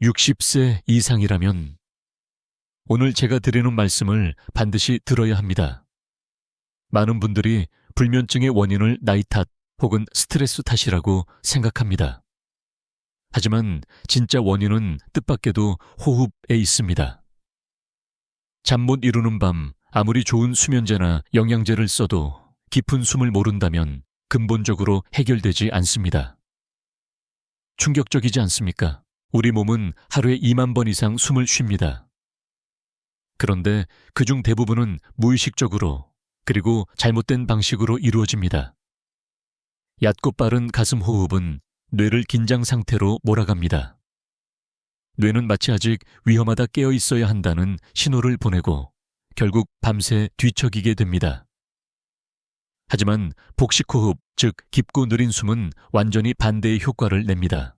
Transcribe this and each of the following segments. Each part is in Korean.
60세 이상이라면 오늘 제가 드리는 말씀을 반드시 들어야 합니다. 많은 분들이 불면증의 원인을 나이 탓 혹은 스트레스 탓이라고 생각합니다. 하지만 진짜 원인은 뜻밖에도 호흡에 있습니다. 잠 못 이루는 밤, 아무리 좋은 수면제나 영양제를 써도 깊은 숨을 모른다면 근본적으로 해결되지 않습니다. 충격적이지 않습니까? 우리 몸은 하루에 2만 번 이상 숨을 쉽니다. 그런데 그중 대부분은 무의식적으로 그리고 잘못된 방식으로 이루어집니다. 얕고 빠른 가슴 호흡은 뇌를 긴장 상태로 몰아갑니다. 뇌는 마치 아직 위험하다 깨어 있어야 한다는 신호를 보내고 결국 밤새 뒤척이게 됩니다. 하지만 복식호흡, 즉 깊고 느린 숨은 완전히 반대의 효과를 냅니다.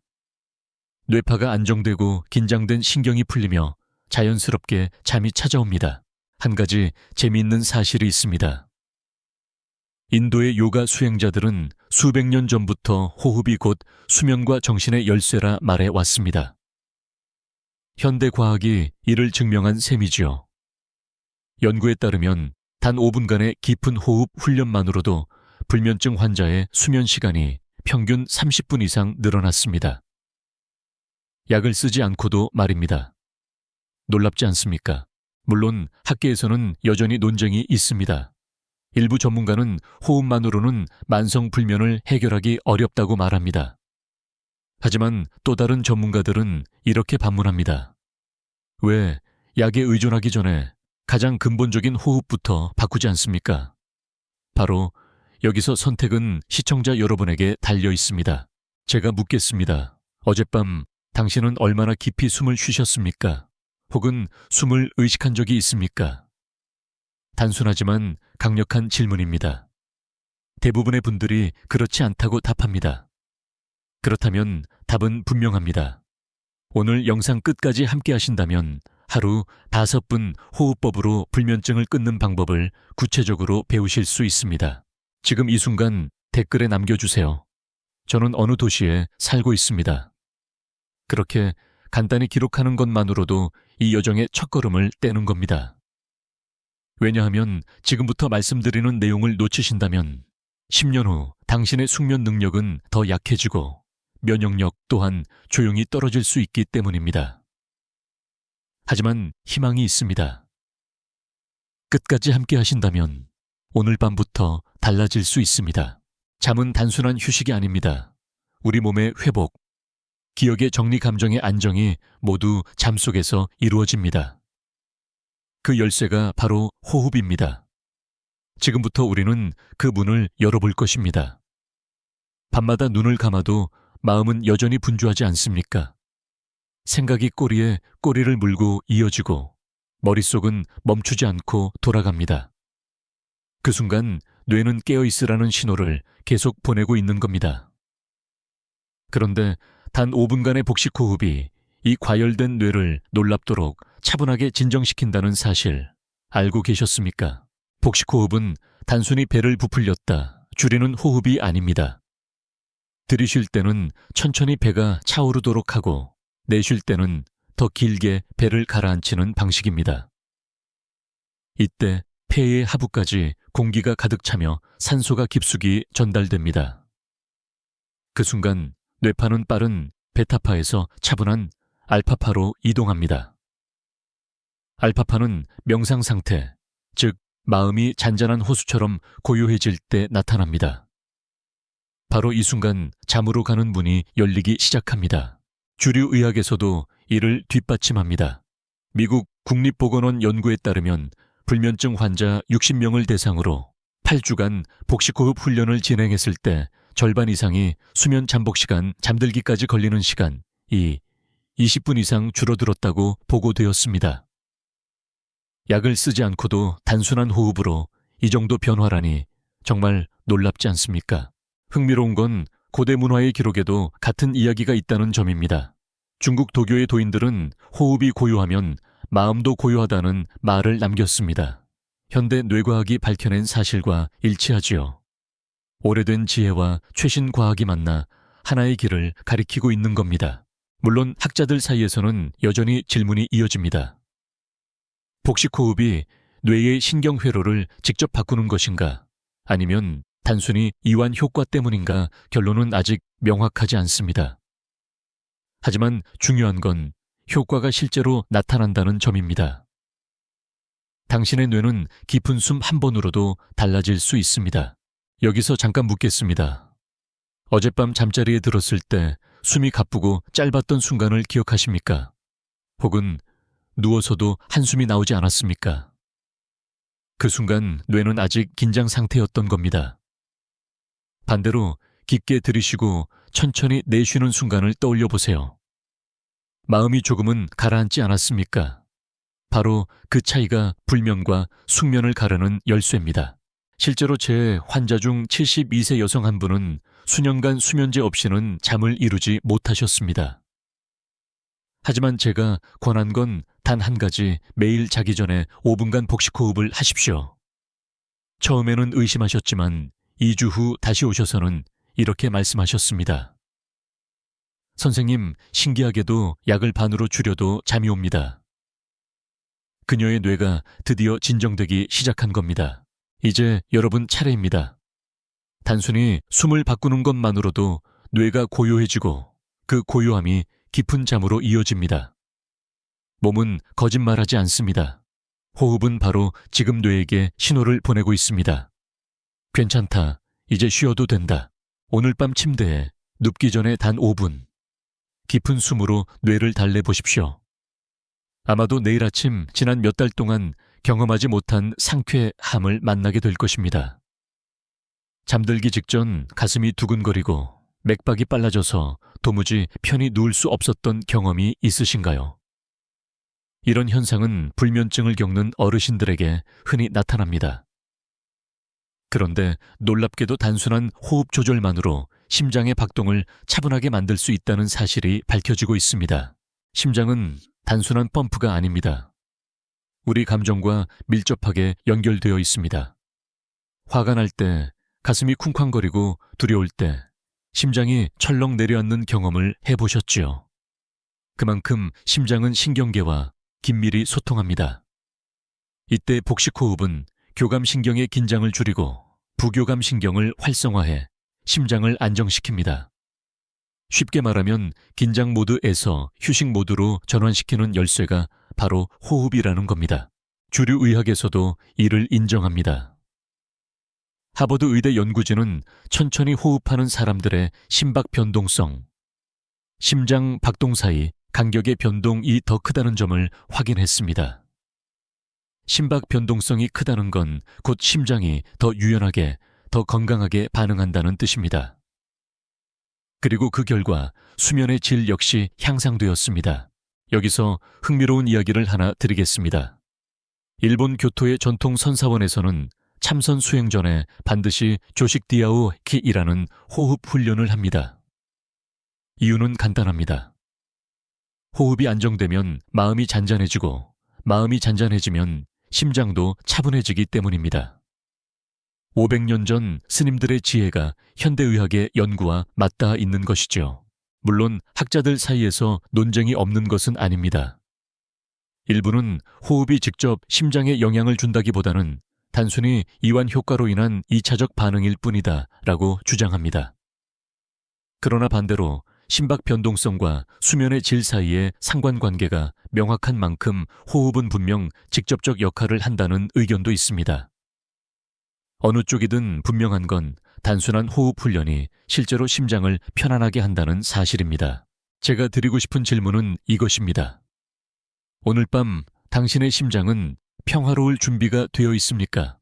뇌파가 안정되고 긴장된 신경이 풀리며 자연스럽게 잠이 찾아옵니다. 한 가지 재미있는 사실이 있습니다. 인도의 요가 수행자들은 수백 년 전부터 호흡이 곧 수면과 정신의 열쇠라 말해 왔습니다. 현대 과학이 이를 증명한 셈이지요. 연구에 따르면 단 5분간의 깊은 호흡 훈련만으로도 불면증 환자의 수면 시간이 평균 30분 이상 늘어났습니다. 약을 쓰지 않고도 말입니다. 놀랍지 않습니까? 물론 학계에서는 여전히 논쟁이 있습니다. 일부 전문가는 호흡만으로는 만성 불면을 해결하기 어렵다고 말합니다. 하지만 또 다른 전문가들은 이렇게 반문합니다. 왜 약에 의존하기 전에 가장 근본적인 호흡부터 바꾸지 않습니까? 바로 여기서 선택은 시청자 여러분에게 달려 있습니다. 제가 묻겠습니다. 어젯밤 당신은 얼마나 깊이 숨을 쉬셨습니까? 혹은 숨을 의식한 적이 있습니까? 단순하지만 강력한 질문입니다. 대부분의 분들이 그렇지 않다고 답합니다. 그렇다면 답은 분명합니다. 오늘 영상 끝까지 함께 하신다면 하루 5분 호흡법으로 불면증을 끊는 방법을 구체적으로 배우실 수 있습니다. 지금 이 순간 댓글에 남겨주세요. 저는 어느 도시에 살고 있습니다. 그렇게 간단히 기록하는 것만으로도 이 여정의 첫걸음을 떼는 겁니다. 왜냐하면 지금부터 말씀드리는 내용을 놓치신다면 10년 후 당신의 숙면 능력은 더 약해지고 면역력 또한 조용히 떨어질 수 있기 때문입니다. 하지만 희망이 있습니다. 끝까지 함께 하신다면 오늘 밤부터 달라질 수 있습니다. 잠은 단순한 휴식이 아닙니다. 우리 몸의 회복, 기억의 정리, 감정의 안정이 모두 잠 속에서 이루어집니다. 그 열쇠가 바로 호흡입니다. 지금부터 우리는 그 문을 열어볼 것입니다. 밤마다 눈을 감아도 마음은 여전히 분주하지 않습니까? 생각이 꼬리에 꼬리를 물고 이어지고 머릿속은 멈추지 않고 돌아갑니다. 그 순간 뇌는 깨어있으라는 신호를 계속 보내고 있는 겁니다. 그런데 단 5분간의 복식호흡이 이 과열된 뇌를 놀랍도록 차분하게 진정시킨다는 사실 알고 계셨습니까? 복식호흡은 단순히 배를 부풀렸다 줄이는 호흡이 아닙니다. 들이쉴 때는 천천히 배가 차오르도록 하고 내쉴 때는 더 길게 배를 가라앉히는 방식입니다. 이때 폐의 하부까지 공기가 가득 차며 산소가 깊숙이 전달됩니다. 그 순간 뇌파는 빠른 베타파에서 차분한 알파파로 이동합니다. 알파파는 명상 상태, 즉 마음이 잔잔한 호수처럼 고요해질 때 나타납니다. 바로 이 순간 잠으로 가는 문이 열리기 시작합니다. 주류 의학에서도 이를 뒷받침합니다. 미국 국립보건원 연구에 따르면 불면증 환자 60명을 대상으로 8주간 복식호흡 훈련을 진행했을 때 절반 이상이 수면 잠복 시간, 잠들기까지 걸리는 시간이 20분 이상 줄어들었다고 보고되었습니다. 약을 쓰지 않고도 단순한 호흡으로 이 정도 변화라니 정말 놀랍지 않습니까? 흥미로운 건 고대 문화의 기록에도 같은 이야기가 있다는 점입니다. 중국 도교의 도인들은 호흡이 고요하면 마음도 고요하다는 말을 남겼습니다. 현대 뇌과학이 밝혀낸 사실과 일치하지요. 오래된 지혜와 최신 과학이 만나 하나의 길을 가리키고 있는 겁니다. 물론 학자들 사이에서는 여전히 질문이 이어집니다. 복식호흡이 뇌의 신경회로를 직접 바꾸는 것인가? 아니면 단순히 이완 효과 때문인가? 결론은 아직 명확하지 않습니다. 하지만 중요한 건 효과가 실제로 나타난다는 점입니다. 당신의 뇌는 깊은 숨 한 번으로도 달라질 수 있습니다. 여기서 잠깐 묻겠습니다. 어젯밤 잠자리에 들었을 때 숨이 가쁘고 짧았던 순간을 기억하십니까? 혹은 누워서도 한숨이 나오지 않았습니까? 그 순간 뇌는 아직 긴장 상태였던 겁니다. 반대로 깊게 들이쉬고 천천히 내쉬는 순간을 떠올려 보세요. 마음이 조금은 가라앉지 않았습니까? 바로 그 차이가 불면과 숙면을 가르는 열쇠입니다. 실제로 제 환자 중 72세 여성 한 분은 수년간 수면제 없이는 잠을 이루지 못하셨습니다. 하지만 제가 권한 건 단 한 가지, 매일 자기 전에 5분간 복식호흡을 하십시오. 처음에는 의심하셨지만 2주 후 다시 오셔서는 이렇게 말씀하셨습니다. 선생님, 신기하게도 약을 반으로 줄여도 잠이 옵니다. 그녀의 뇌가 드디어 진정되기 시작한 겁니다. 이제 여러분 차례입니다. 단순히 숨을 바꾸는 것만으로도 뇌가 고요해지고 그 고요함이 깊은 잠으로 이어집니다. 몸은 거짓말하지 않습니다. 호흡은 바로 지금 뇌에게 신호를 보내고 있습니다. 괜찮다. 이제 쉬어도 된다. 오늘 밤 침대에 눕기 전에 단 5분. 깊은 숨으로 뇌를 달래보십시오. 아마도 내일 아침 지난 몇 달 동안 경험하지 못한 상쾌함을 만나게 될 것입니다. 잠들기 직전 가슴이 두근거리고 맥박이 빨라져서 도무지 편히 누울 수 없었던 경험이 있으신가요? 이런 현상은 불면증을 겪는 어르신들에게 흔히 나타납니다. 그런데 놀랍게도 단순한 호흡 조절만으로 심장의 박동을 차분하게 만들 수 있다는 사실이 밝혀지고 있습니다. 심장은 단순한 펌프가 아닙니다. 우리 감정과 밀접하게 연결되어 있습니다. 화가 날 때, 가슴이 쿵쾅거리고 두려울 때, 심장이 철렁 내려앉는 경험을 해보셨지요. 그만큼 심장은 신경계와 긴밀히 소통합니다. 이때 복식호흡은 교감신경의 긴장을 줄이고 부교감신경을 활성화해 심장을 안정시킵니다. 쉽게 말하면 긴장 모드에서 휴식 모드로 전환시키는 열쇠가 바로 호흡이라는 겁니다. 주류 의학에서도 이를 인정합니다. 하버드 의대 연구진은 천천히 호흡하는 사람들의 심박 변동성, 심장 박동 사이 간격의 변동이 더 크다는 점을 확인했습니다. 심박 변동성이 크다는 건 곧 심장이 더 유연하게, 더 건강하게 반응한다는 뜻입니다. 그리고 그 결과 수면의 질 역시 향상되었습니다. 여기서 흥미로운 이야기를 하나 드리겠습니다. 일본 교토의 전통 선사원에서는 참선 수행 전에 반드시 조식 디아오키이라는 호흡 훈련을 합니다. 이유는 간단합니다. 호흡이 안정되면 마음이 잔잔해지고 마음이 잔잔해지면 심장도 차분해지기 때문입니다. 500년 전 스님들의 지혜가 현대의학의 연구와 맞닿아 있는 것이죠. 물론 학자들 사이에서 논쟁이 없는 것은 아닙니다. 일부는 호흡이 직접 심장에 영향을 준다기보다는 단순히 이완 효과로 인한 2차적 반응일 뿐이다 라고 주장합니다. 그러나 반대로 심박 변동성과 수면의 질 사이의 상관관계가 명확한 만큼 호흡은 분명 직접적 역할을 한다는 의견도 있습니다. 어느 쪽이든 분명한 건 단순한 호흡 훈련이 실제로 심장을 편안하게 한다는 사실입니다. 제가 드리고 싶은 질문은 이것입니다. 오늘 밤 당신의 심장은 평화로울 준비가 되어 있습니까?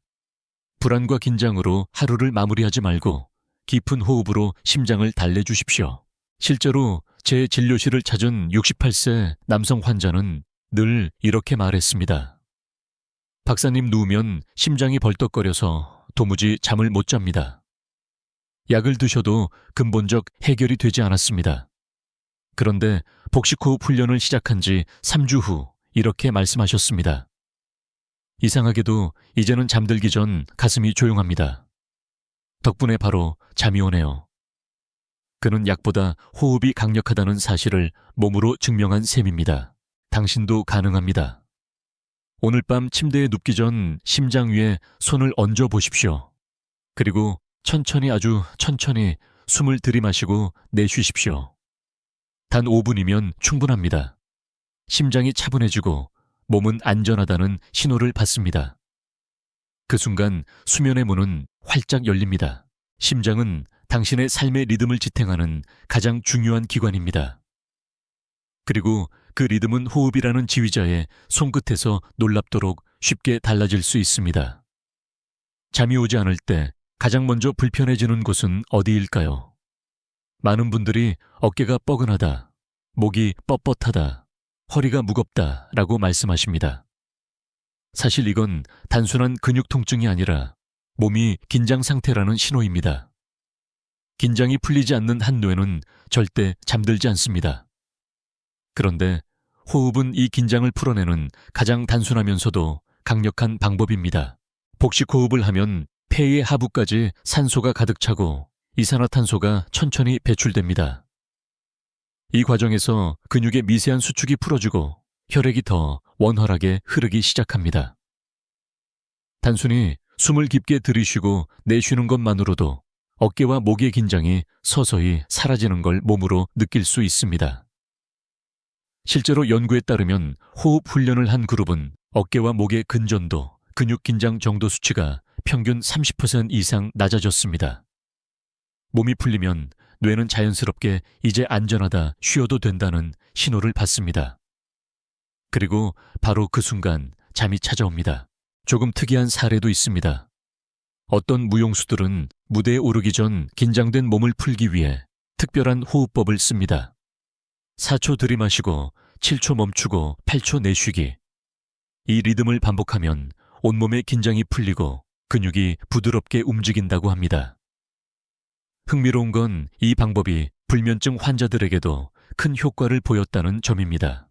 불안과 긴장으로 하루를 마무리하지 말고 깊은 호흡으로 심장을 달래주십시오. 실제로 제 진료실을 찾은 68세 남성 환자는 늘 이렇게 말했습니다. 박사님, 누우면 심장이 벌떡거려서 도무지 잠을 못 잡니다. 약을 드셔도 근본적 해결이 되지 않았습니다. 그런데 복식호흡 훈련을 시작한 지 3주 후 이렇게 말씀하셨습니다. 이상하게도 이제는 잠들기 전 가슴이 조용합니다. 덕분에 바로 잠이 오네요. 그는 약보다 호흡이 강력하다는 사실을 몸으로 증명한 셈입니다. 당신도 가능합니다. 오늘 밤 침대에 눕기 전 심장 위에 손을 얹어 보십시오. 그리고 천천히, 아주 천천히 숨을 들이마시고 내쉬십시오. 단 5분이면 충분합니다. 심장이 차분해지고 몸은 안전하다는 신호를 받습니다. 그 순간 수면의 문은 활짝 열립니다. 심장은 당신의 삶의 리듬을 지탱하는 가장 중요한 기관입니다. 그리고 그 리듬은 호흡이라는 지휘자의 손끝에서 놀랍도록 쉽게 달라질 수 있습니다. 잠이 오지 않을 때 가장 먼저 불편해지는 곳은 어디일까요? 많은 분들이 어깨가 뻐근하다, 목이 뻣뻣하다, 허리가 무겁다 라고 말씀하십니다. 사실 이건 단순한 근육 통증이 아니라 몸이 긴장 상태라는 신호입니다. 긴장이 풀리지 않는 한 뇌는 절대 잠들지 않습니다. 그런데 호흡은 이 긴장을 풀어내는 가장 단순하면서도 강력한 방법입니다. 복식 호흡을 하면 폐의 하부까지 산소가 가득 차고 이산화탄소가 천천히 배출됩니다. 이 과정에서 근육의 미세한 수축이 풀어지고 혈액이 더 원활하게 흐르기 시작합니다. 단순히 숨을 깊게 들이쉬고 내쉬는 것만으로도 어깨와 목의 긴장이 서서히 사라지는 걸 몸으로 느낄 수 있습니다. 실제로 연구에 따르면 호흡 훈련을 한 그룹은 어깨와 목의 근전도, 근육 긴장 정도 수치가 평균 30% 이상 낮아졌습니다. 몸이 풀리면 뇌는 자연스럽게 이제 안전하다, 쉬어도 된다는 신호를 받습니다. 그리고 바로 그 순간 잠이 찾아옵니다. 조금 특이한 사례도 있습니다. 어떤 무용수들은 무대에 오르기 전 긴장된 몸을 풀기 위해 특별한 호흡법을 씁니다. 4초 들이마시고 7초 멈추고 8초 내쉬기. 이 리듬을 반복하면 온몸의 긴장이 풀리고 근육이 부드럽게 움직인다고 합니다. 흥미로운 건 이 방법이 불면증 환자들에게도 큰 효과를 보였다는 점입니다.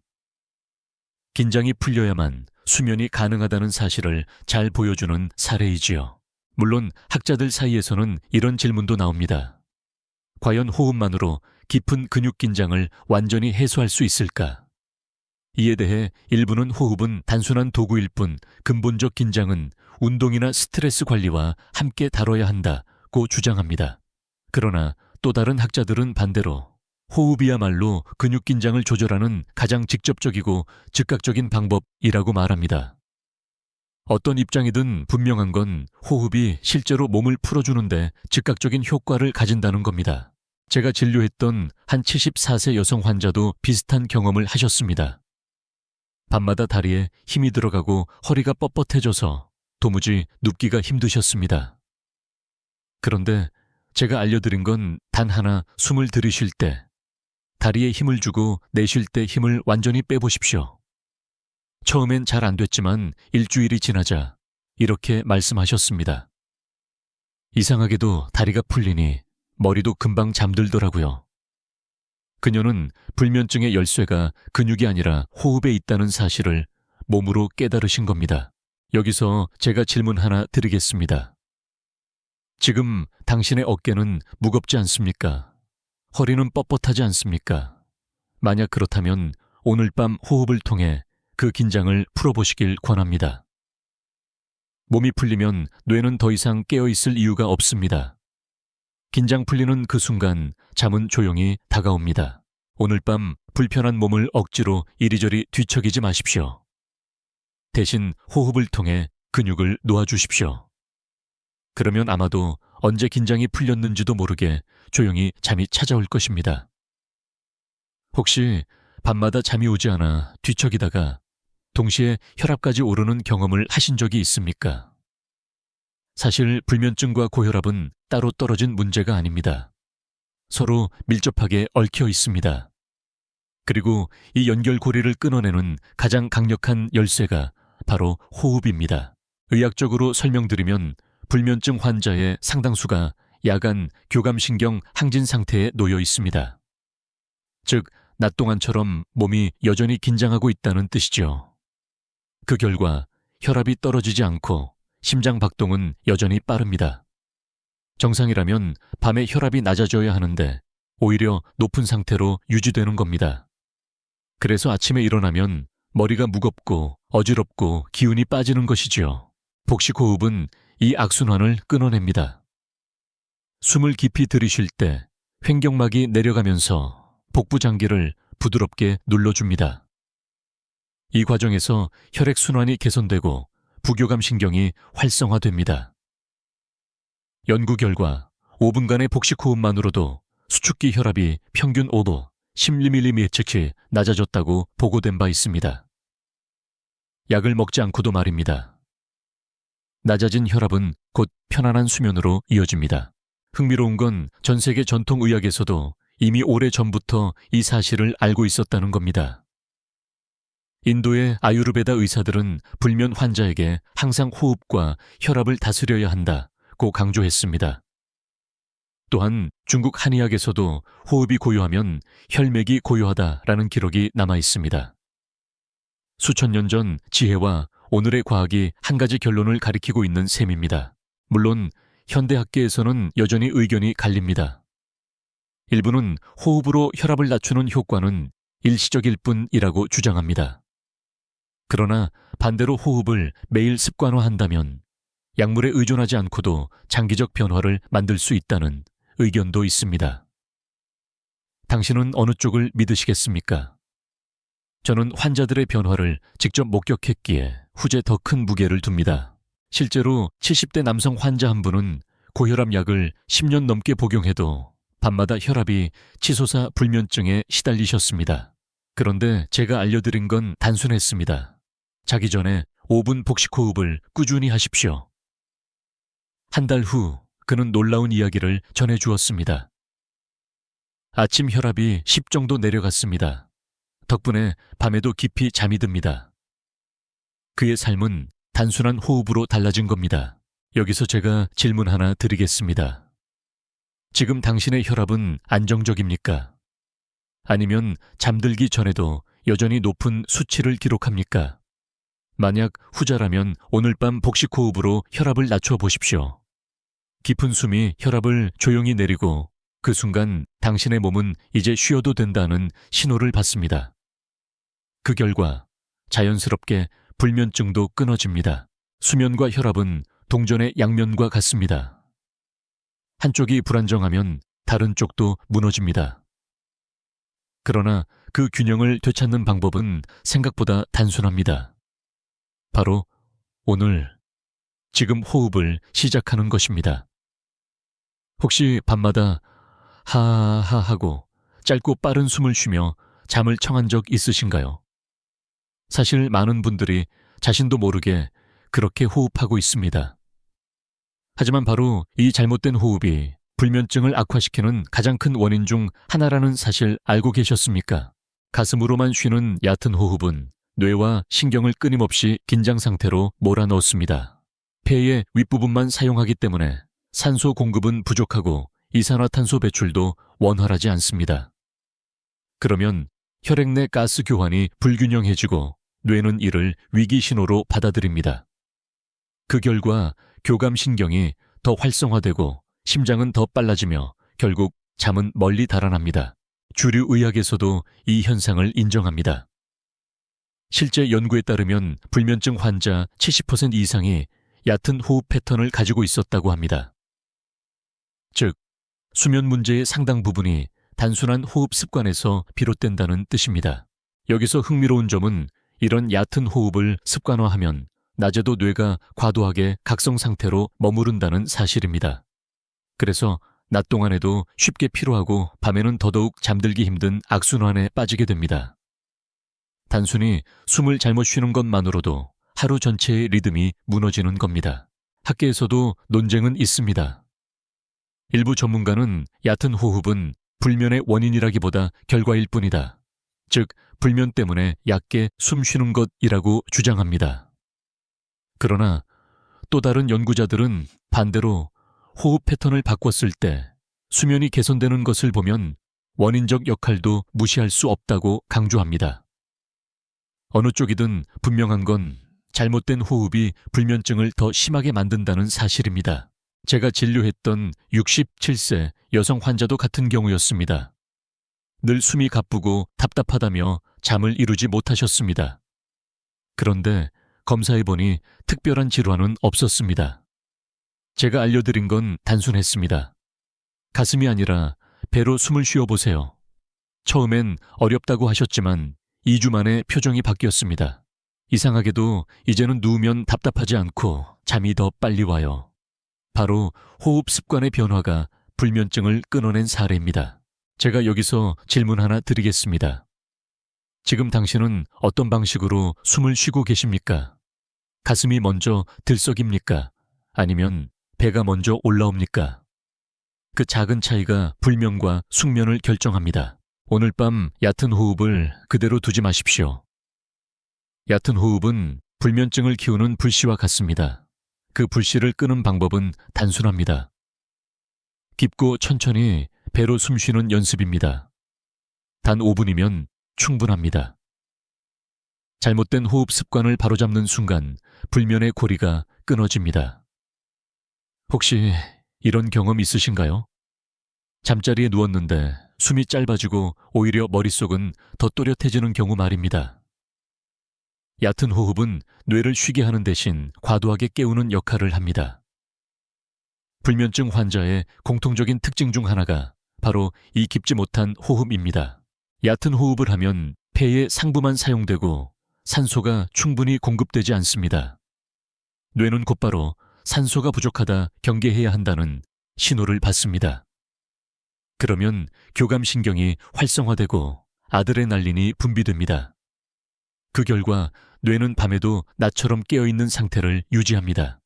긴장이 풀려야만 수면이 가능하다는 사실을 잘 보여주는 사례이지요. 물론 학자들 사이에서는 이런 질문도 나옵니다. 과연 호흡만으로 깊은 근육 긴장을 완전히 해소할 수 있을까? 이에 대해 일부는 호흡은 단순한 도구일 뿐 근본적 긴장은 운동이나 스트레스 관리와 함께 다뤄야 한다고 주장합니다. 그러나 또 다른 학자들은 반대로 호흡이야말로 근육 긴장을 조절하는 가장 직접적이고 즉각적인 방법이라고 말합니다. 어떤 입장이든 분명한 건 호흡이 실제로 몸을 풀어주는데 즉각적인 효과를 가진다는 겁니다. 제가 진료했던 한 74세 여성 환자도 비슷한 경험을 하셨습니다. 밤마다 다리에 힘이 들어가고 허리가 뻣뻣해져서 도무지 눕기가 힘드셨습니다. 그런데 제가 알려드린 건 단 하나, 숨을 들이쉴 때 다리에 힘을 주고 내쉴 때 힘을 완전히 빼보십시오. 처음엔 잘 안 됐지만 일주일이 지나자 이렇게 말씀하셨습니다. 이상하게도 다리가 풀리니 머리도 금방 잠들더라고요. 그녀는 불면증의 열쇠가 근육이 아니라 호흡에 있다는 사실을 몸으로 깨달으신 겁니다. 여기서 제가 질문 하나 드리겠습니다. 지금 당신의 어깨는 무겁지 않습니까? 허리는 뻣뻣하지 않습니까? 만약 그렇다면 오늘 밤 호흡을 통해 그 긴장을 풀어보시길 권합니다. 몸이 풀리면 뇌는 더 이상 깨어있을 이유가 없습니다. 긴장 풀리는 그 순간 잠은 조용히 다가옵니다. 오늘 밤 불편한 몸을 억지로 이리저리 뒤척이지 마십시오. 대신 호흡을 통해 근육을 놓아주십시오. 그러면 아마도 언제 긴장이 풀렸는지도 모르게 조용히 잠이 찾아올 것입니다. 혹시 밤마다 잠이 오지 않아 뒤척이다가 동시에 혈압까지 오르는 경험을 하신 적이 있습니까? 사실 불면증과 고혈압은 따로 떨어진 문제가 아닙니다. 서로 밀접하게 얽혀 있습니다. 그리고 이 연결고리를 끊어내는 가장 강력한 열쇠가 바로 호흡입니다. 의학적으로 설명드리면 불면증 환자의 상당수가 야간 교감신경 항진 상태에 놓여 있습니다. 즉, 낮 동안처럼 몸이 여전히 긴장하고 있다는 뜻이죠. 그 결과 혈압이 떨어지지 않고 심장 박동은 여전히 빠릅니다. 정상이라면 밤에 혈압이 낮아져야 하는데 오히려 높은 상태로 유지되는 겁니다. 그래서 아침에 일어나면 머리가 무겁고 어지럽고 기운이 빠지는 것이지요. 복식호흡은 이 악순환을 끊어냅니다. 숨을 깊이 들이쉴 때 횡격막이 내려가면서 복부 장기를 부드럽게 눌러줍니다. 이 과정에서 혈액순환이 개선되고 부교감 신경이 활성화됩니다. 연구 결과 5분간의 복식호흡만으로도 수축기 혈압이 평균 5도 10mm씩 낮아졌다고 보고된 바 있습니다. 약을 먹지 않고도 말입니다. 낮아진 혈압은 곧 편안한 수면으로 이어집니다. 흥미로운 건 전 세계 전통의학에서도 이미 오래전부터 이 사실을 알고 있었다는 겁니다. 인도의 아유르베다 의사들은 불면 환자에게 항상 호흡과 혈압을 다스려야 한다고 강조했습니다. 또한 중국 한의학에서도 호흡이 고요하면 혈맥이 고요하다라는 기록이 남아 있습니다. 수천 년 전 지혜와 오늘의 과학이 한 가지 결론을 가리키고 있는 셈입니다. 물론 현대학계에서는 여전히 의견이 갈립니다. 일부는 호흡으로 혈압을 낮추는 효과는 일시적일 뿐이라고 주장합니다. 그러나 반대로 호흡을 매일 습관화한다면 약물에 의존하지 않고도 장기적 변화를 만들 수 있다는 의견도 있습니다. 당신은 어느 쪽을 믿으시겠습니까? 저는 환자들의 변화를 직접 목격했기에 후제 더 큰 무게를 둡니다. 실제로 70대 남성 환자 한 분은 고혈압 약을 10년 넘게 복용해도 밤마다 혈압이 치솟아 불면증에 시달리셨습니다. 그런데 제가 알려드린 건 단순했습니다. 자기 전에 5분 복식호흡을 꾸준히 하십시오. 한 달 후 그는 놀라운 이야기를 전해주었습니다. 아침 혈압이 10 정도 내려갔습니다. 덕분에 밤에도 깊이 잠이 듭니다. 그의 삶은 단순한 호흡으로 달라진 겁니다. 여기서 제가 질문 하나 드리겠습니다. 지금 당신의 혈압은 안정적입니까? 아니면 잠들기 전에도 여전히 높은 수치를 기록합니까? 만약 후자라면 오늘 밤 복식호흡으로 혈압을 낮춰 보십시오. 깊은 숨이 혈압을 조용히 내리고 그 순간 당신의 몸은 이제 쉬어도 된다는 신호를 받습니다. 그 결과 자연스럽게 불면증도 끊어집니다. 수면과 혈압은 동전의 양면과 같습니다. 한쪽이 불안정하면 다른 쪽도 무너집니다. 그러나 그 균형을 되찾는 방법은 생각보다 단순합니다. 바로 오늘, 지금 호흡을 시작하는 것입니다. 혹시 밤마다 하하 하고 짧고 빠른 숨을 쉬며 잠을 청한 적 있으신가요? 사실 많은 분들이 자신도 모르게 그렇게 호흡하고 있습니다. 하지만 바로 이 잘못된 호흡이 불면증을 악화시키는 가장 큰 원인 중 하나라는 사실 알고 계셨습니까? 가슴으로만 쉬는 얕은 호흡은 뇌와 신경을 끊임없이 긴장 상태로 몰아넣습니다. 폐의 윗부분만 사용하기 때문에 산소 공급은 부족하고 이산화탄소 배출도 원활하지 않습니다. 그러면 혈액 내 가스 교환이 불균형해지고 뇌는 이를 위기 신호로 받아들입니다. 그 결과 교감신경이 더 활성화되고 심장은 더 빨라지며 결국 잠은 멀리 달아납니다. 주류 의학에서도 이 현상을 인정합니다. 실제 연구에 따르면 불면증 환자 70% 이상이 얕은 호흡 패턴을 가지고 있었다고 합니다. 즉, 수면 문제의 상당 부분이 단순한 호흡 습관에서 비롯된다는 뜻입니다. 여기서 흥미로운 점은 이런 얕은 호흡을 습관화하면 낮에도 뇌가 과도하게 각성 상태로 머무른다는 사실입니다. 그래서 낮 동안에도 쉽게 피로하고 밤에는 더더욱 잠들기 힘든 악순환에 빠지게 됩니다. 단순히 숨을 잘못 쉬는 것만으로도 하루 전체의 리듬이 무너지는 겁니다. 학계에서도 논쟁은 있습니다. 일부 전문가는 얕은 호흡은 불면의 원인이라기보다 결과일 뿐이다. 즉, 불면 때문에 얕게 숨 쉬는 것이라고 주장합니다. 그러나 또 다른 연구자들은 반대로 호흡 패턴을 바꿨을 때 수면이 개선되는 것을 보면 원인적 역할도 무시할 수 없다고 강조합니다. 어느 쪽이든 분명한 건 잘못된 호흡이 불면증을 더 심하게 만든다는 사실입니다. 제가 진료했던 67세 여성 환자도 같은 경우였습니다. 늘 숨이 가쁘고 답답하다며 잠을 이루지 못하셨습니다. 그런데 검사해보니 특별한 질환은 없었습니다. 제가 알려드린 건 단순했습니다. 가슴이 아니라 배로 숨을 쉬어보세요. 처음엔 어렵다고 하셨지만 2주 만에 표정이 바뀌었습니다. 이상하게도 이제는 누우면 답답하지 않고 잠이 더 빨리 와요. 바로 호흡 습관의 변화가 불면증을 끊어낸 사례입니다. 제가 여기서 질문 하나 드리겠습니다. 지금 당신은 어떤 방식으로 숨을 쉬고 계십니까? 가슴이 먼저 들썩입니까? 아니면 배가 먼저 올라옵니까? 그 작은 차이가 불면과 숙면을 결정합니다. 오늘 밤 얕은 호흡을 그대로 두지 마십시오. 얕은 호흡은 불면증을 키우는 불씨와 같습니다. 그 불씨를 끄는 방법은 단순합니다. 깊고 천천히 배로 숨쉬는 연습입니다. 단 5분이면 충분합니다. 잘못된 호흡 습관을 바로잡는 순간 불면의 고리가 끊어집니다. 혹시 이런 경험 있으신가요? 잠자리에 누웠는데 숨이 짧아지고 오히려 머릿속은 더 또렷해지는 경우 말입니다. 얕은 호흡은 뇌를 쉬게 하는 대신 과도하게 깨우는 역할을 합니다. 불면증 환자의 공통적인 특징 중 하나가 바로 이 깊지 못한 호흡입니다. 얕은 호흡을 하면 폐의 상부만 사용되고 산소가 충분히 공급되지 않습니다. 뇌는 곧바로 산소가 부족하다 경계해야 한다는 신호를 받습니다. 그러면 교감신경이 활성화되고 아드레날린이 분비됩니다. 그 결과 뇌는 밤에도 나처럼 깨어있는 상태를 유지합니다.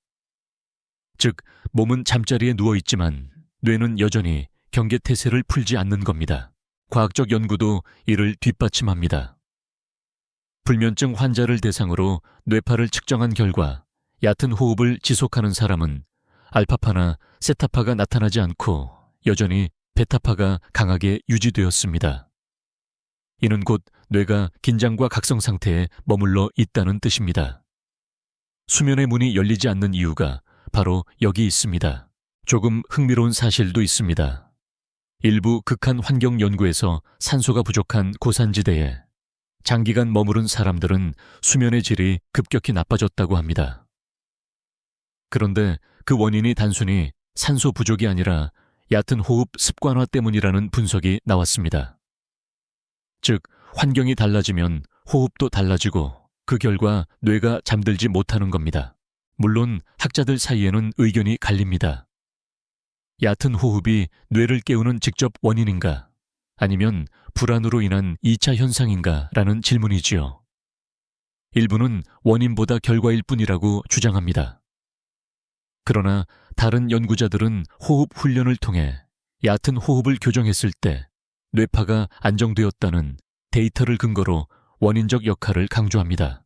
즉, 몸은 잠자리에 누워있지만 뇌는 여전히 경계태세를 풀지 않는 겁니다. 과학적 연구도 이를 뒷받침합니다. 불면증 환자를 대상으로 뇌파를 측정한 결과 얕은 호흡을 지속하는 사람은 알파파나 세타파가 나타나지 않고 여전히 베타파가 강하게 유지되었습니다. 이는 곧 뇌가 긴장과 각성 상태에 머물러 있다는 뜻입니다. 수면의 문이 열리지 않는 이유가 바로 여기 있습니다. 조금 흥미로운 사실도 있습니다. 일부 극한 환경 연구에서 산소가 부족한 고산지대에 장기간 머무른 사람들은 수면의 질이 급격히 나빠졌다고 합니다. 그런데 그 원인이 단순히 산소 부족이 아니라 얕은 호흡 습관화 때문이라는 분석이 나왔습니다. 즉, 환경이 달라지면 호흡도 달라지고 그 결과 뇌가 잠들지 못하는 겁니다. 물론 학자들 사이에는 의견이 갈립니다. 얕은 호흡이 뇌를 깨우는 직접 원인인가? 아니면 불안으로 인한 2차 현상인가? 라는 질문이지요. 일부는 원인보다 결과일 뿐이라고 주장합니다. 그러나 다른 연구자들은 호흡 훈련을 통해 얕은 호흡을 교정했을 때 뇌파가 안정되었다는 데이터를 근거로 원인적 역할을 강조합니다.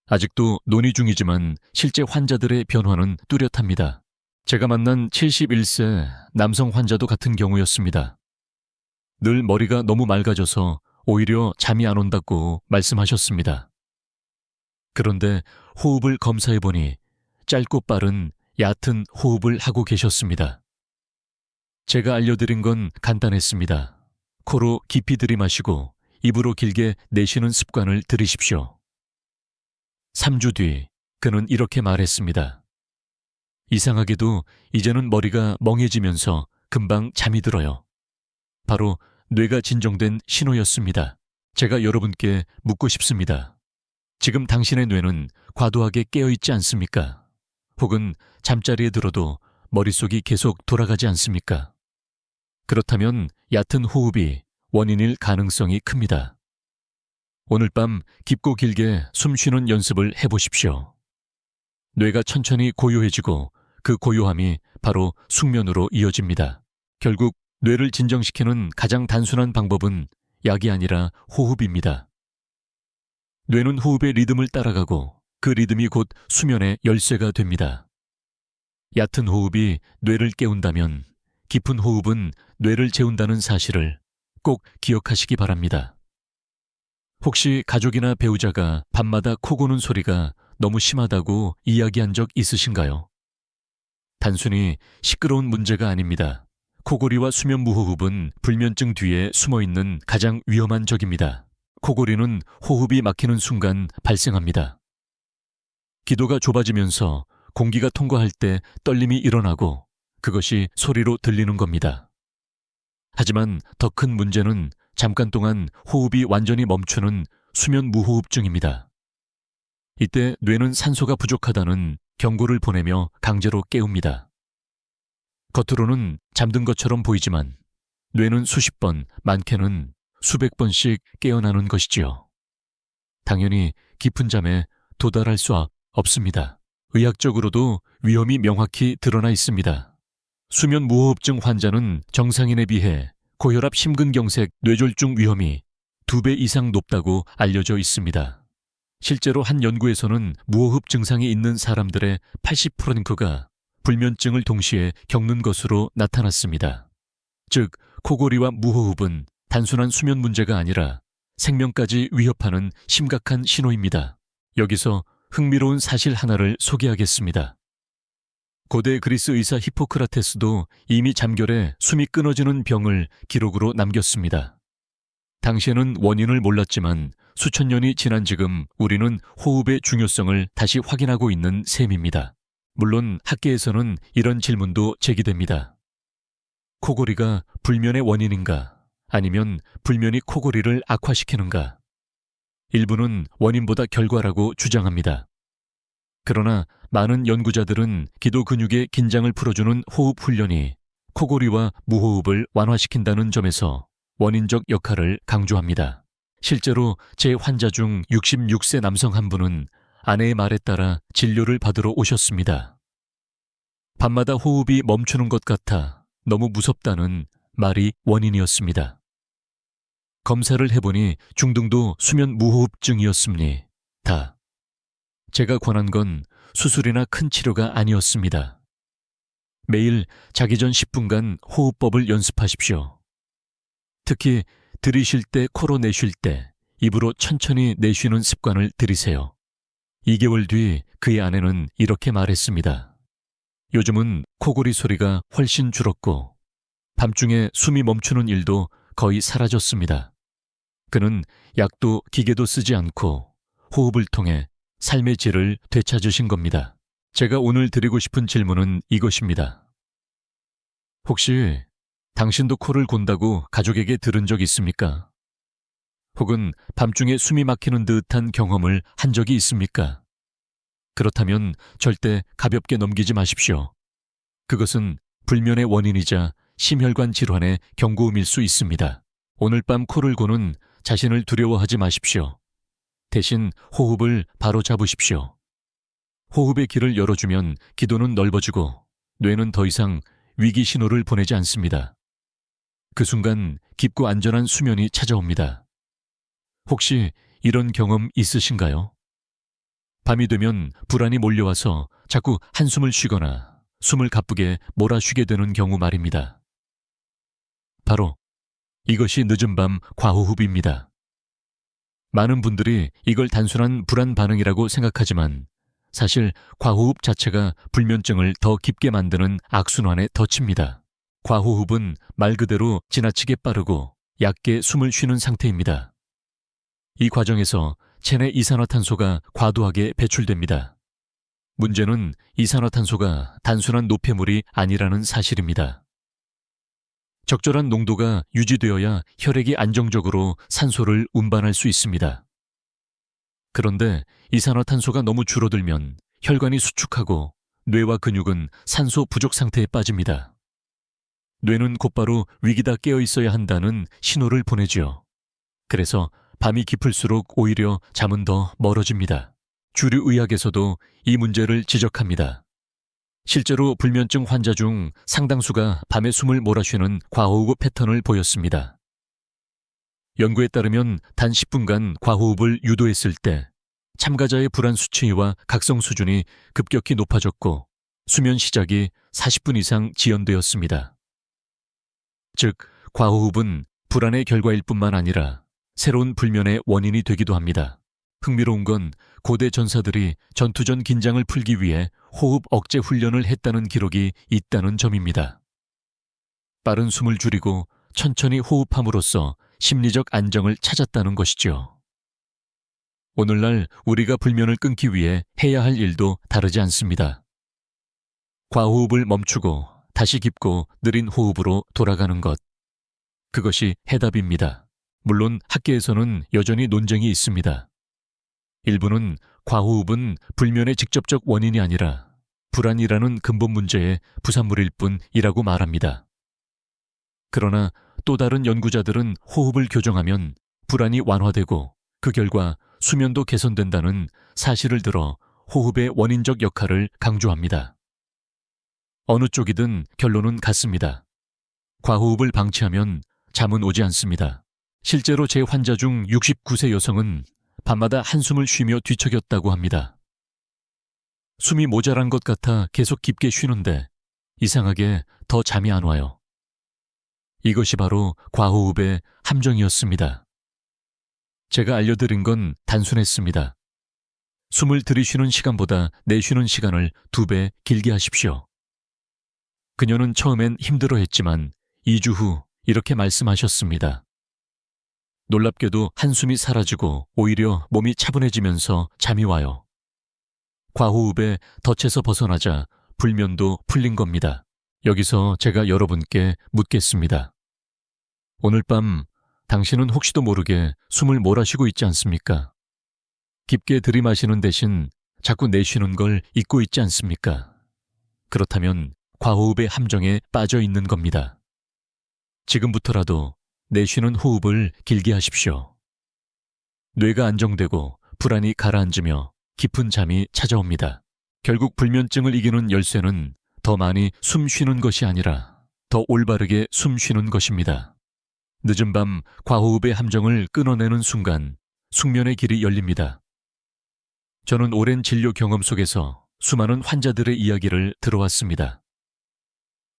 아직도 논의 중이지만 실제 환자들의 변화는 뚜렷합니다. 제가 만난 71세 남성 환자도 같은 경우였습니다. 늘 머리가 너무 맑아져서 오히려 잠이 안 온다고 말씀하셨습니다. 그런데 호흡을 검사해보니 짧고 빠른 얕은 호흡을 하고 계셨습니다. 제가 알려드린 건 간단했습니다. 코로 깊이 들이마시고 입으로 길게 내쉬는 습관을 들이십시오. 3주 뒤 그는 이렇게 말했습니다. 이상하게도 이제는 머리가 멍해지면서 금방 잠이 들어요. 바로 뇌가 진정된 신호였습니다. 제가 여러분께 묻고 싶습니다. 지금 당신의 뇌는 과도하게 깨어있지 않습니까? 혹은 잠자리에 들어도 머릿속이 계속 돌아가지 않습니까? 그렇다면 얕은 호흡이 원인일 가능성이 큽니다. 오늘 밤 깊고 길게 숨 쉬는 연습을 해보십시오. 뇌가 천천히 고요해지고 그 고요함이 바로 숙면으로 이어집니다. 결국 뇌를 진정시키는 가장 단순한 방법은 약이 아니라 호흡입니다. 뇌는 호흡의 리듬을 따라가고 그 리듬이 곧 수면의 열쇠가 됩니다. 얕은 호흡이 뇌를 깨운다면 깊은 호흡은 뇌를 재운다는 사실을 꼭 기억하시기 바랍니다. 혹시 가족이나 배우자가 밤마다 코 고는 소리가 너무 심하다고 이야기한 적 있으신가요? 단순히 시끄러운 문제가 아닙니다. 코골이와 수면 무호흡은 불면증 뒤에 숨어있는 가장 위험한 적입니다. 코골이는 호흡이 막히는 순간 발생합니다. 기도가 좁아지면서 공기가 통과할 때 떨림이 일어나고 그것이 소리로 들리는 겁니다. 하지만 더 큰 문제는 잠깐 동안 호흡이 완전히 멈추는 수면 무호흡증입니다. 이때 뇌는 산소가 부족하다는 경고를 보내며 강제로 깨웁니다. 겉으로는 잠든 것처럼 보이지만 뇌는 수십 번, 많게는 수백 번씩 깨어나는 것이지요. 당연히 깊은 잠에 도달할 수 없습니다. 의학적으로도 위험이 명확히 드러나 있습니다. 수면 무호흡증 환자는 정상인에 비해 고혈압, 심근경색, 뇌졸중 위험이 2배 이상 높다고 알려져 있습니다. 실제로 한 연구에서는 무호흡 증상이 있는 사람들의 80%가 불면증을 동시에 겪는 것으로 나타났습니다. 즉, 코골이와 무호흡은 단순한 수면 문제가 아니라 생명까지 위협하는 심각한 신호입니다. 여기서 흥미로운 사실 하나를 소개하겠습니다. 고대 그리스 의사 히포크라테스도 이미 잠결에 숨이 끊어지는 병을 기록으로 남겼습니다. 당시에는 원인을 몰랐지만 수천 년이 지난 지금 우리는 호흡의 중요성을 다시 확인하고 있는 셈입니다. 물론 학계에서는 이런 질문도 제기됩니다. 코골이가 불면의 원인인가? 아니면 불면이 코골이를 악화시키는가? 일부는 원인보다 결과라고 주장합니다. 그러나 많은 연구자들은 기도 근육의 긴장을 풀어주는 호흡 훈련이 코골이와 무호흡을 완화시킨다는 점에서 원인적 역할을 강조합니다. 실제로 제 환자 중 66세 남성 한 분은 아내의 말에 따라 진료를 받으러 오셨습니다. 밤마다 호흡이 멈추는 것 같아 너무 무섭다는 말이 원인이었습니다. 검사를 해보니 중등도 수면 무호흡증이었습니다. 제가 권한 건 수술이나 큰 치료가 아니었습니다. 매일 자기 전 10분간 호흡법을 연습하십시오. 특히 들이쉴 때 코로 내쉴 때 입으로 천천히 내쉬는 습관을 들이세요. 2개월 뒤 그의 아내는 이렇게 말했습니다. 요즘은 코골이 소리가 훨씬 줄었고 밤중에 숨이 멈추는 일도 거의 사라졌습니다. 그는 약도 기계도 쓰지 않고 호흡을 통해 삶의 질을 되찾으신 겁니다. 제가 오늘 드리고 싶은 질문은 이것입니다. 혹시 당신도 코를 곤다고 가족에게 들은 적 있습니까? 혹은 밤중에 숨이 막히는 듯한 경험을 한 적이 있습니까? 그렇다면 절대 가볍게 넘기지 마십시오. 그것은 불면의 원인이자 심혈관 질환의 경고음일 수 있습니다. 오늘 밤 코를 고는 자신을 두려워하지 마십시오. 대신 호흡을 바로 잡으십시오. 호흡의 길을 열어주면 기도는 넓어지고 뇌는 더 이상 위기 신호를 보내지 않습니다. 그 순간 깊고 안전한 수면이 찾아옵니다. 혹시 이런 경험 있으신가요? 밤이 되면 불안이 몰려와서 자꾸 한숨을 쉬거나 숨을 가쁘게 몰아쉬게 되는 경우 말입니다. 바로 이것이 늦은 밤 과호흡입니다. 많은 분들이 이걸 단순한 불안 반응이라고 생각하지만 사실 과호흡 자체가 불면증을 더 깊게 만드는 악순환에 덫입니다. 과호흡은 말 그대로 지나치게 빠르고 얕게 숨을 쉬는 상태입니다. 이 과정에서 체내 이산화탄소가 과도하게 배출됩니다. 문제는 이산화탄소가 단순한 노폐물이 아니라는 사실입니다. 적절한 농도가 유지되어야 혈액이 안정적으로 산소를 운반할 수 있습니다. 그런데 이산화탄소가 너무 줄어들면 혈관이 수축하고 뇌와 근육은 산소 부족 상태에 빠집니다. 뇌는 곧바로 위기다 깨어 있어야 한다는 신호를 보내지요. 그래서 밤이 깊을수록 오히려 잠은 더 멀어집니다. 주류 의학에서도 이 문제를 지적합니다. 실제로 불면증 환자 중 상당수가 밤에 숨을 몰아쉬는 과호흡 패턴을 보였습니다. 연구에 따르면 단 10분간 과호흡을 유도했을 때 참가자의 불안 수치와 각성 수준이 급격히 높아졌고 수면 시작이 40분 이상 지연되었습니다. 즉, 과호흡은 불안의 결과일 뿐만 아니라 새로운 불면의 원인이 되기도 합니다. 흥미로운 건 고대 전사들이 전투 전 긴장을 풀기 위해 호흡 억제 훈련을 했다는 기록이 있다는 점입니다. 빠른 숨을 줄이고 천천히 호흡함으로써 심리적 안정을 찾았다는 것이죠. 오늘날 우리가 불면을 끊기 위해 해야 할 일도 다르지 않습니다. 과호흡을 멈추고 다시 깊고 느린 호흡으로 돌아가는 것. 그것이 해답입니다. 물론 학계에서는 여전히 논쟁이 있습니다. 일부는 과호흡은 불면의 직접적 원인이 아니라 불안이라는 근본 문제의 부산물일 뿐이라고 말합니다. 그러나 또 다른 연구자들은 호흡을 교정하면 불안이 완화되고 그 결과 수면도 개선된다는 사실을 들어 호흡의 원인적 역할을 강조합니다. 어느 쪽이든 결론은 같습니다. 과호흡을 방치하면 잠은 오지 않습니다. 실제로 제 환자 중 69세 여성은 밤마다 한숨을 쉬며 뒤척였다고 합니다. 숨이 모자란 것 같아 계속 깊게 쉬는데 이상하게 더 잠이 안 와요. 이것이 바로 과호흡의 함정이었습니다. 제가 알려드린 건 단순했습니다. 숨을 들이쉬는 시간보다 내쉬는 시간을 2배 길게 하십시오. 그녀는 처음엔 힘들어했지만 2주 후 이렇게 말씀하셨습니다. 놀랍게도 한숨이 사라지고 오히려 몸이 차분해지면서 잠이 와요. 과호흡에 덫에서 벗어나자 불면도 풀린 겁니다. 여기서 제가 여러분께 묻겠습니다. 오늘 밤 당신은 혹시도 모르게 숨을 몰아쉬고 있지 않습니까? 깊게 들이마시는 대신 자꾸 내쉬는 걸 잊고 있지 않습니까? 그렇다면 과호흡의 함정에 빠져 있는 겁니다. 지금부터라도 내쉬는 호흡을 길게 하십시오. 뇌가 안정되고 불안이 가라앉으며 깊은 잠이 찾아옵니다. 결국 불면증을 이기는 열쇠는 더 많이 숨 쉬는 것이 아니라 더 올바르게 숨 쉬는 것입니다. 늦은 밤 과호흡의 함정을 끊어내는 순간 숙면의 길이 열립니다. 저는 오랜 진료 경험 속에서 수많은 환자들의 이야기를 들어왔습니다.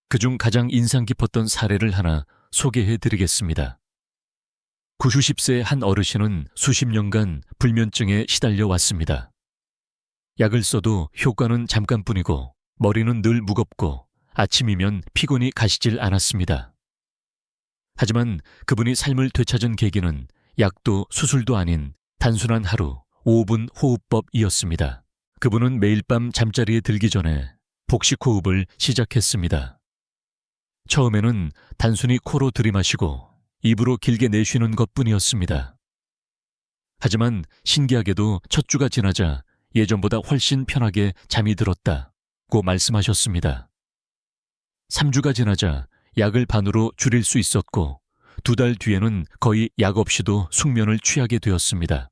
그중 가장 인상 깊었던 사례를 하나 소개해 드리겠습니다. 90세의 한 어르신은 수십 년간 불면증에 시달려 왔습니다. 약을 써도 효과는 잠깐뿐이고 머리는 늘 무겁고 아침이면 피곤이 가시질 않았습니다. 하지만 그분이 삶을 되찾은 계기는 약도 수술도 아닌 단순한 하루 5분 호흡법이었습니다. 그분은 매일 밤 잠자리에 들기 전에 복식 호흡을 시작했습니다. 처음에는 단순히 코로 들이마시고 입으로 길게 내쉬는 것뿐이었습니다. 하지만 신기하게도 첫 주가 지나자 예전보다 훨씬 편하게 잠이 들었다고 말씀하셨습니다. 3주가 지나자 약을 반으로 줄일 수 있었고 2달 뒤에는 거의 약 없이도 숙면을 취하게 되었습니다.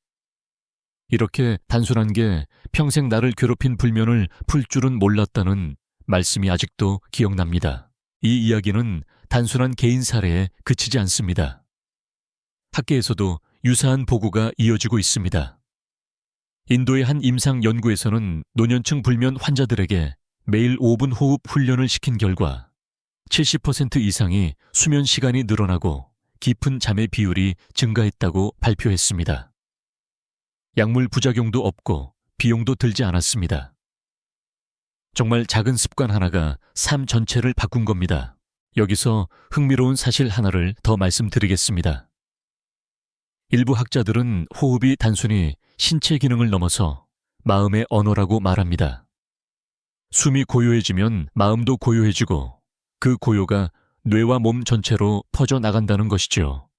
이렇게 단순한 게 평생 나를 괴롭힌 불면을 풀 줄은 몰랐다는 말씀이 아직도 기억납니다. 이 이야기는 단순한 개인 사례에 그치지 않습니다. 학계에서도 유사한 보고가 이어지고 있습니다. 인도의 한 임상 연구에서는 노년층 불면 환자들에게 매일 5분 호흡 훈련을 시킨 결과 70% 이상이 수면 시간이 늘어나고 깊은 잠의 비율이 증가했다고 발표했습니다. 약물 부작용도 없고 비용도 들지 않았습니다. 정말 작은 습관 하나가 삶 전체를 바꾼 겁니다. 여기서 흥미로운 사실 하나를 더 말씀드리겠습니다. 일부 학자들은 호흡이 단순히 신체 기능을 넘어서 마음의 언어라고 말합니다. 숨이 고요해지면 마음도 고요해지고 그 고요가 뇌와 몸 전체로 퍼져나간다는 것이죠.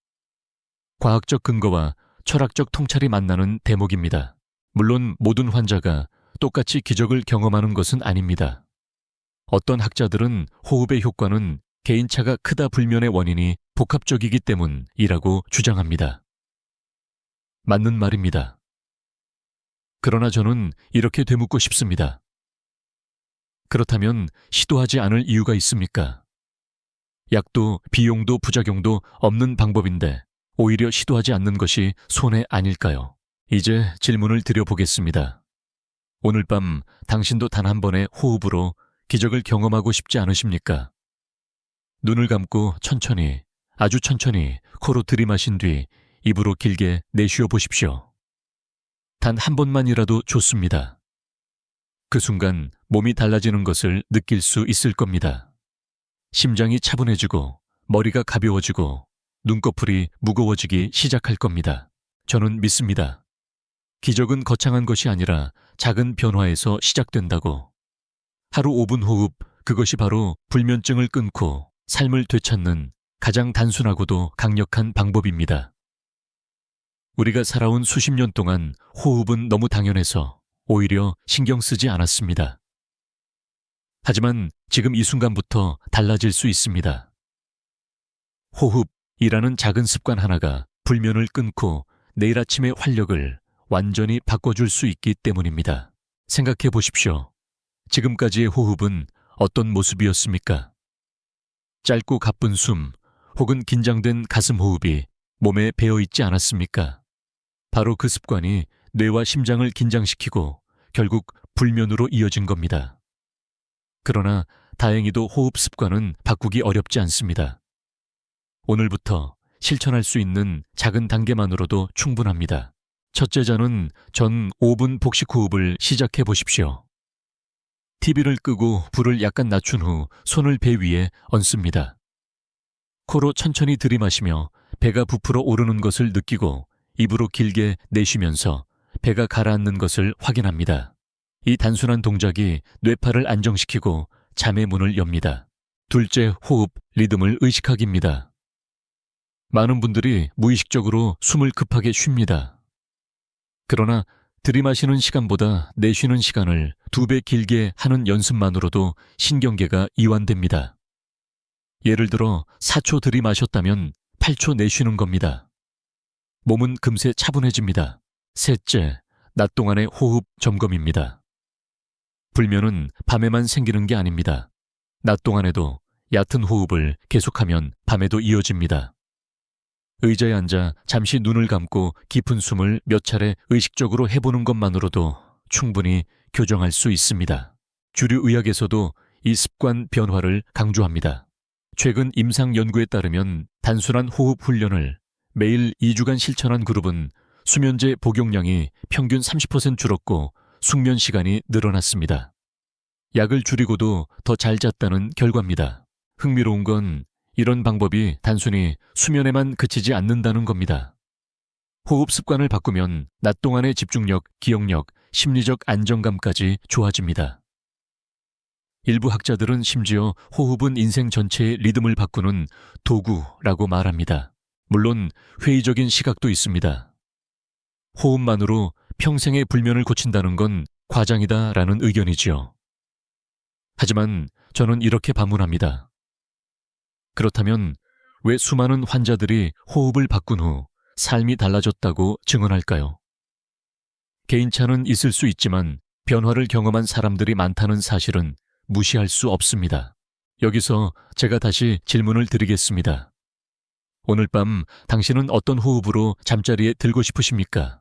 과학적 근거와 철학적 통찰이 만나는 대목입니다. 물론 모든 환자가 똑같이 기적을 경험하는 것은 아닙니다. 어떤 학자들은 호흡의 효과는 개인차가 크다 불면의 원인이 복합적이기 때문이라고 주장합니다. 맞는 말입니다. 그러나 저는 이렇게 되묻고 싶습니다. 그렇다면 시도하지 않을 이유가 있습니까? 약도 비용도 부작용도 없는 방법인데 오히려 시도하지 않는 것이 손해 아닐까요? 이제 질문을 드려보겠습니다. 오늘 밤 당신도 단 한 번의 호흡으로 기적을 경험하고 싶지 않으십니까? 눈을 감고 천천히, 아주 천천히 코로 들이마신 뒤 입으로 길게 내쉬어 보십시오. 단 한 번만이라도 좋습니다. 그 순간 몸이 달라지는 것을 느낄 수 있을 겁니다. 심장이 차분해지고 머리가 가벼워지고 눈꺼풀이 무거워지기 시작할 겁니다. 저는 믿습니다. 기적은 거창한 것이 아니라 작은 변화에서 시작된다고. 하루 5분 호흡, 그것이 바로 불면증을 끊고 삶을 되찾는 가장 단순하고도 강력한 방법입니다. 우리가 살아온 수십 년 동안 호흡은 너무 당연해서 오히려 신경 쓰지 않았습니다. 하지만 지금 이 순간부터 달라질 수 있습니다. 호흡이라는 작은 습관 하나가 불면을 끊고 내일 아침의 활력을 완전히 바꿔줄 수 있기 때문입니다. 생각해 보십시오. 지금까지의 호흡은 어떤 모습이었습니까? 짧고 가쁜 숨 혹은 긴장된 가슴 호흡이 몸에 배어있지 않았습니까? 바로 그 습관이 뇌와 심장을 긴장시키고 결국 불면으로 이어진 겁니다. 그러나 다행히도 호흡 습관은 바꾸기 어렵지 않습니다. 오늘부터 실천할 수 있는 작은 단계만으로도 충분합니다. 첫째 자는 전 5분 복식 호흡을 시작해 보십시오. TV를 끄고 불을 약간 낮춘 후 손을 배 위에 얹습니다. 코로 천천히 들이마시며 배가 부풀어 오르는 것을 느끼고 입으로 길게 내쉬면서 배가 가라앉는 것을 확인합니다. 이 단순한 동작이 뇌파를 안정시키고 잠의 문을 엽니다. 둘째, 호흡, 리듬을 의식하기입니다. 많은 분들이 무의식적으로 숨을 급하게 쉽니다. 그러나 들이마시는 시간보다 내쉬는 시간을 2배 길게 하는 연습만으로도 신경계가 이완됩니다. 예를 들어 4초 들이마셨다면 8초 내쉬는 겁니다. 몸은 금세 차분해집니다. 셋째, 낮 동안의 호흡 점검입니다. 불면은 밤에만 생기는 게 아닙니다. 낮 동안에도 얕은 호흡을 계속하면 밤에도 이어집니다. 의자에 앉아 잠시 눈을 감고 깊은 숨을 몇 차례 의식적으로 해보는 것만으로도 충분히 교정할 수 있습니다. 주류 의학에서도 이 습관 변화를 강조합니다. 최근 임상 연구에 따르면 단순한 호흡 훈련을 매일 2주간 실천한 그룹은 수면제 복용량이 평균 30% 줄었고 숙면 시간이 늘어났습니다. 약을 줄이고도 더 잘 잤다는 결과입니다. 흥미로운 건 이런 방법이 단순히 수면에만 그치지 않는다는 겁니다. 호흡 습관을 바꾸면 낮 동안의 집중력, 기억력, 심리적 안정감까지 좋아집니다. 일부 학자들은 심지어 호흡은 인생 전체의 리듬을 바꾸는 도구라고 말합니다. 물론 회의적인 시각도 있습니다. 호흡만으로 평생의 불면을 고친다는 건 과장이다라는 의견이지요. 하지만 저는 이렇게 반문합니다. 그렇다면 왜 수많은 환자들이 호흡을 바꾼 후 삶이 달라졌다고 증언할까요? 개인차는 있을 수 있지만 변화를 경험한 사람들이 많다는 사실은 무시할 수 없습니다. 여기서 제가 다시 질문을 드리겠습니다. 오늘 밤 당신은 어떤 호흡으로 잠자리에 들고 싶으십니까?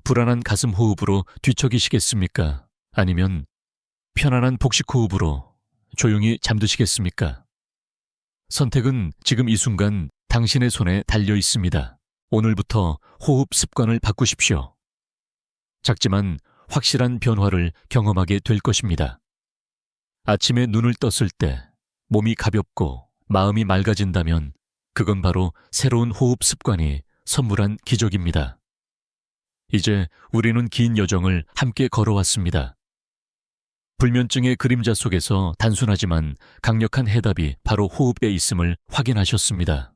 불안한 가슴 호흡으로 뒤척이시겠습니까? 아니면 편안한 복식 호흡으로 조용히 잠드시겠습니까? 선택은 지금 이 순간 당신의 손에 달려 있습니다. 오늘부터 호흡 습관을 바꾸십시오. 작지만 확실한 변화를 경험하게 될 것입니다. 아침에 눈을 떴을 때 몸이 가볍고 마음이 맑아진다면 그건 바로 새로운 호흡 습관이 선물한 기적입니다. 이제 우리는 긴 여정을 함께 걸어왔습니다. 불면증의 그림자 속에서 단순하지만 강력한 해답이 바로 호흡에 있음을 확인하셨습니다.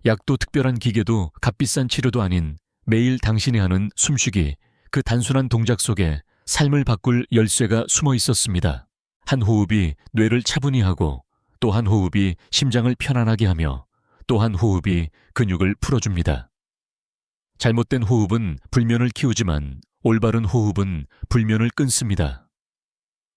약도 특별한 기계도 값비싼 치료도 아닌 매일 당신이 하는 숨쉬기, 그 단순한 동작 속에 삶을 바꿀 열쇠가 숨어 있었습니다. 한 호흡이 뇌를 차분히 하고 또 한 호흡이 심장을 편안하게 하며 또 한 호흡이 근육을 풀어줍니다. 잘못된 호흡은 불면을 키우지만 올바른 호흡은 불면을 끊습니다.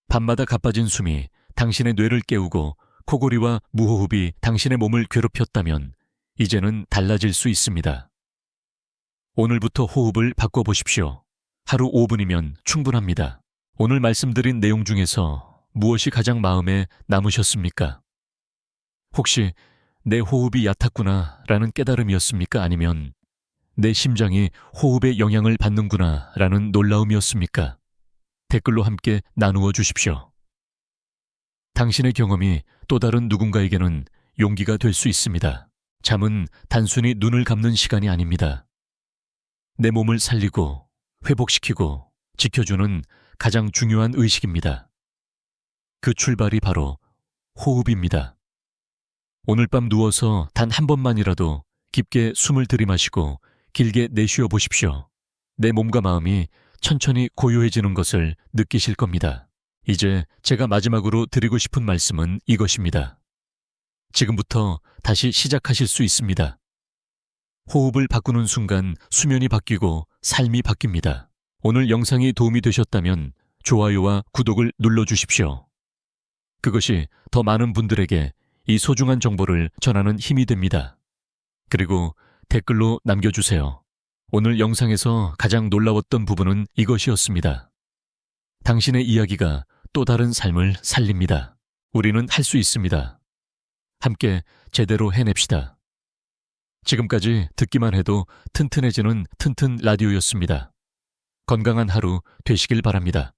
밤마다 가빠진 숨이 당신의 뇌를 깨우고 코골이와 무호흡이 당신의 몸을 괴롭혔다면 이제는 달라질 수 있습니다. 오늘부터 호흡을 바꿔보십시오. 하루 5분이면 충분합니다. 오늘 말씀드린 내용 중에서 무엇이 가장 마음에 남으셨습니까? 혹시 내 호흡이 얕았구나 라는 깨달음이었습니까? 아니면 내 심장이 호흡의 영향을 받는구나 라는 놀라움이었습니까? 댓글로 함께 나누어 주십시오. 당신의 경험이 또 다른 누군가에게는 용기가 될 수 있습니다. 잠은 단순히 눈을 감는 시간이 아닙니다. 내 몸을 살리고 회복시키고 지켜주는 가장 중요한 의식입니다. 그 출발이 바로 호흡입니다. 오늘 밤 누워서 단 한 번만이라도 깊게 숨을 들이마시고 길게 내쉬어 보십시오. 내 몸과 마음이 천천히 고요해지는 것을 느끼실 겁니다. 이제 제가 마지막으로 드리고 싶은 말씀은 이것입니다. 지금부터 다시 시작하실 수 있습니다. 호흡을 바꾸는 순간 수면이 바뀌고 삶이 바뀝니다. 오늘 영상이 도움이 되셨다면 좋아요와 구독을 눌러주십시오. 그것이 더 많은 분들에게 이 소중한 정보를 전하는 힘이 됩니다. 그리고 댓글로 남겨주세요. 오늘 영상에서 가장 놀라웠던 부분은 이것이었습니다. 당신의 이야기가 또 다른 삶을 살립니다. 우리는 할 수 있습니다. 함께 제대로 해냅시다. 지금까지 듣기만 해도 튼튼해지는 튼튼 라디오였습니다. 건강한 하루 되시길 바랍니다.